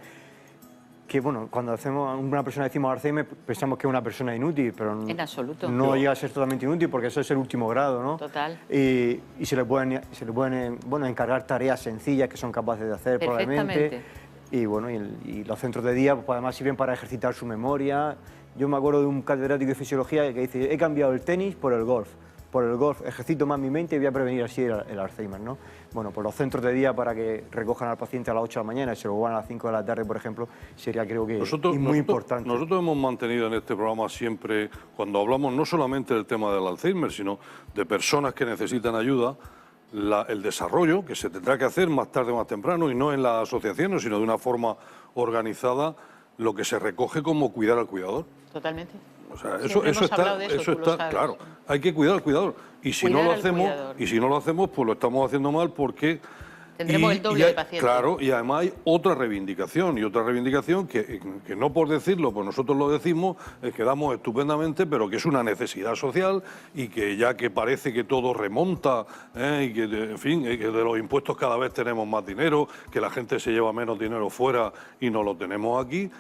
que bueno, cuando hacemos una persona decimos Alzheimer pensamos que es una persona inútil, pero en absoluto. No llega a ser totalmente inútil porque eso es el último grado, ¿no? Total. Y se le pueden bueno, encargar tareas sencillas que son capaces de hacer probablemente. Y bueno, y los centros de día pues además sirven para ejercitar su memoria. Yo me acuerdo de un catedrático de fisiología que dice: he cambiado el tenis por el golf. Por el golf ejercito más mi mente y voy a prevenir así el Alzheimer, ¿no? Bueno, pues los centros de día para que recojan al paciente a las 8 de la mañana y se lo vuelvan a las 5 de la tarde, por ejemplo, sería, creo que, muy importante. Nosotros hemos mantenido en este programa siempre, cuando hablamos no solamente del tema del Alzheimer, sino de personas que necesitan ayuda, el desarrollo, que se tendrá que hacer más tarde o más temprano, y no en las asociaciones, sino de una forma organizada, lo que se recoge como cuidar al cuidador. Totalmente. O sea, eso está claro. Hay que cuidar al cuidador. Y si no lo hacemos, pues lo estamos haciendo mal porque tendremos el doble de pacientes. Claro, y además hay otra reivindicación que no por decirlo, pues nosotros lo decimos, quedamos estupendamente, pero que es una necesidad social y que ya que parece que todo remonta, y que, en fin, que de los impuestos cada vez tenemos más dinero, que la gente se lleva menos dinero fuera y no lo tenemos aquí,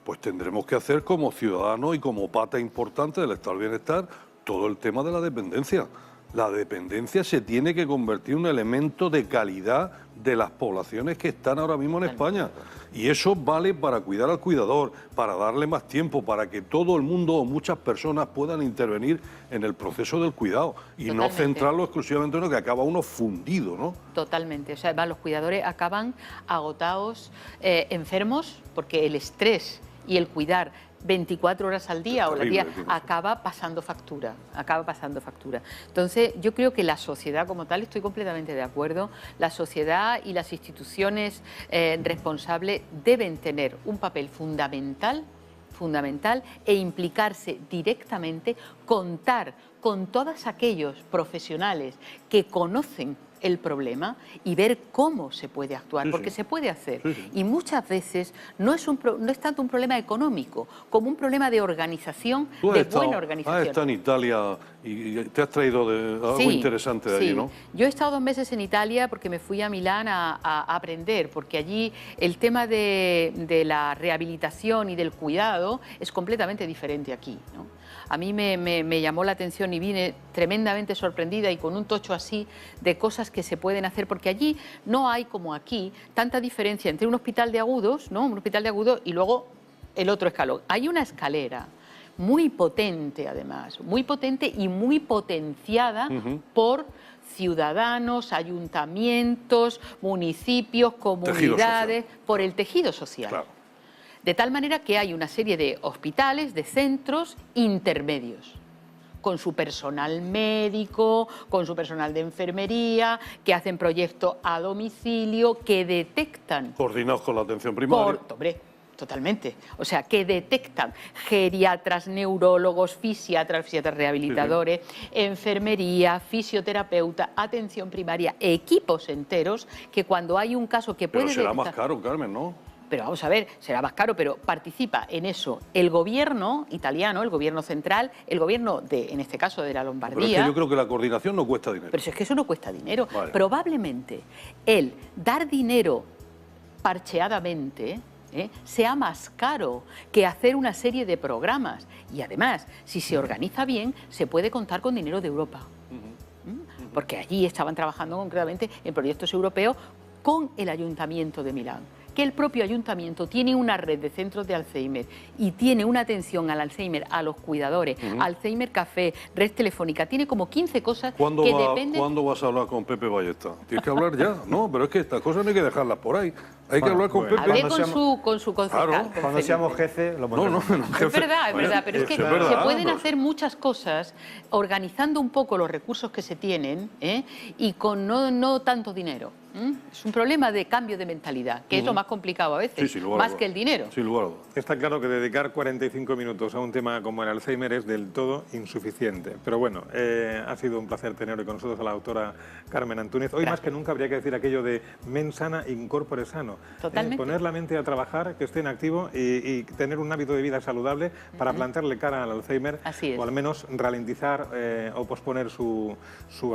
pues tendremos que hacer como ciudadanos y como pata importante del estado del bienestar todo el tema de la dependencia. La dependencia se tiene que convertir en un elemento de calidad de las poblaciones que están ahora mismo en España. Y eso vale para cuidar al cuidador, para darle más tiempo, para que todo el mundo o muchas personas puedan intervenir en el proceso del cuidado y no centrarlo exclusivamente en lo que acaba uno fundido, ¿no? Totalmente. O sea, los cuidadores acaban agotados, enfermos, porque el estrés y el cuidar 24 horas al día o al día acaba pasando factura, Entonces, yo creo que la sociedad como tal, estoy completamente de acuerdo, la sociedad y las instituciones responsables deben tener un papel fundamental e implicarse directamente, contar con todos aquellos profesionales que conocen el problema y ver cómo se puede actuar, porque se puede hacer. Y muchas veces no es tanto un problema económico como un problema de organización, de buena organización. Has estado en Italia y te has traído algo interesante de allí, ¿no? Yo he estado 2 meses en Italia porque me fui a Milán a aprender, porque allí el tema de la rehabilitación y del cuidado es completamente diferente aquí, ¿no? A mí me llamó la atención y vine tremendamente sorprendida y con un tocho así de cosas que se pueden hacer, porque allí no hay como aquí tanta diferencia entre un hospital de agudos, ¿no? Un hospital de agudos y luego el otro escalón. Hay una escalera muy potente además, muy potente y muy potenciada por ciudadanos, ayuntamientos, municipios, comunidades, por el tejido social. Claro. De tal manera que hay una serie de hospitales, de centros intermedios, con su personal médico, con su personal de enfermería, que hacen proyectos a domicilio, que detectan... Coordinados con la atención primaria. Hombre, totalmente. O sea, que detectan geriatras, neurólogos, fisiatras rehabilitadores, enfermería, fisioterapeuta, atención primaria, equipos enteros, que cuando hay un caso que puede... Pero será más caro, Carmen, ¿no? Pero vamos a ver, será más caro, pero participa en eso el gobierno italiano, el gobierno central, el gobierno de, en este caso, de la Lombardía. Pero es que yo creo que la coordinación no cuesta dinero. Pero si es que eso no cuesta dinero. Vale. Probablemente el dar dinero parcheadamente sea más caro que hacer una serie de programas. Y además, si se organiza bien, se puede contar con dinero de Europa. Porque allí estaban trabajando concretamente en proyectos europeos con el Ayuntamiento de Milán, que el propio ayuntamiento tiene una red de centros de Alzheimer y tiene una atención al Alzheimer, a los cuidadores, Alzheimer Café, red telefónica, tiene como 15 cosas que dependen... ¿Cuándo vas a hablar con Pepe Ballesta? Tienes que hablar ya, no, pero es que estas cosas no hay que dejarlas por ahí. Hay que hablar con Pepe. Hablé con su concejal. Claro, con Cuando Felipe. seamos jefes, lo pondremos. Es verdad, pero es que se pueden hacer muchas cosas organizando un poco los recursos que se tienen y con no tanto dinero. Es un problema de cambio de mentalidad, que es lo más complicado a veces, Sí, sin lugar a más dudas. que el dinero. Sin lugar a dudas. Está claro que dedicar 45 minutos a un tema como el Alzheimer es del todo insuficiente. Pero bueno, ha sido un placer tener hoy con nosotros a la doctora Carmen Antúnez. Hoy más que nunca habría que decir aquello de mens sana in corpore sano. Totalmente. Poner la mente a trabajar, que esté en activo y tener un hábito de vida saludable para plantarle cara al Alzheimer. Así es. O al menos ralentizar o posponer su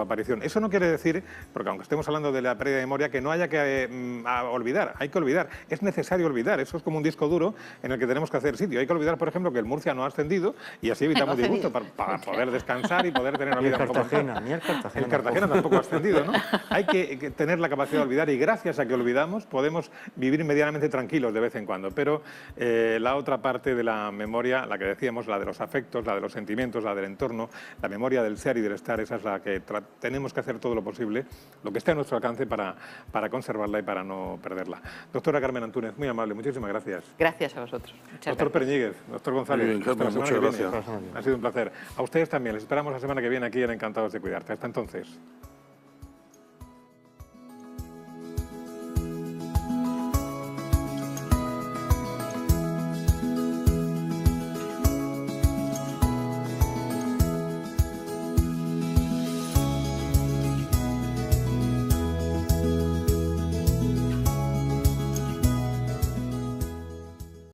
aparición. Eso no quiere decir, porque aunque estemos hablando de la pérdida de memoria, que no haya que olvidar. Hay que olvidar. Es necesario olvidar. Eso es como un disco duro en el que tenemos que hacer sitio. Hay que olvidar, por ejemplo, que el Murcia no ha ascendido y así evitamos disgusto para poder descansar y poder tener una Ni el vida un poco Cartagena, mejor. ni el Cartagena. El Cartagena tampoco ha ascendido, ¿no? Hay que tener la capacidad de olvidar y gracias a que olvidamos podemos vivir medianamente tranquilos de vez en cuando. Pero la otra parte de la memoria, la que decíamos, la de los afectos, la de los sentimientos, la del entorno, la memoria del ser y del estar, esa es la que tenemos que hacer todo lo posible, lo que esté a nuestro alcance para conservarla y para no perderla. Doctora Carmen Antúnez, muy amable, muchísimas gracias. Gracias a vosotros. Muchas Doctor gracias. Pereñíguez, doctor González, Muy bien, Carmen, hasta la semana muchas que viene. gracias. Ha sido un placer. A ustedes también, les esperamos la semana que viene aquí en Encantados de Cuidarte. Hasta entonces.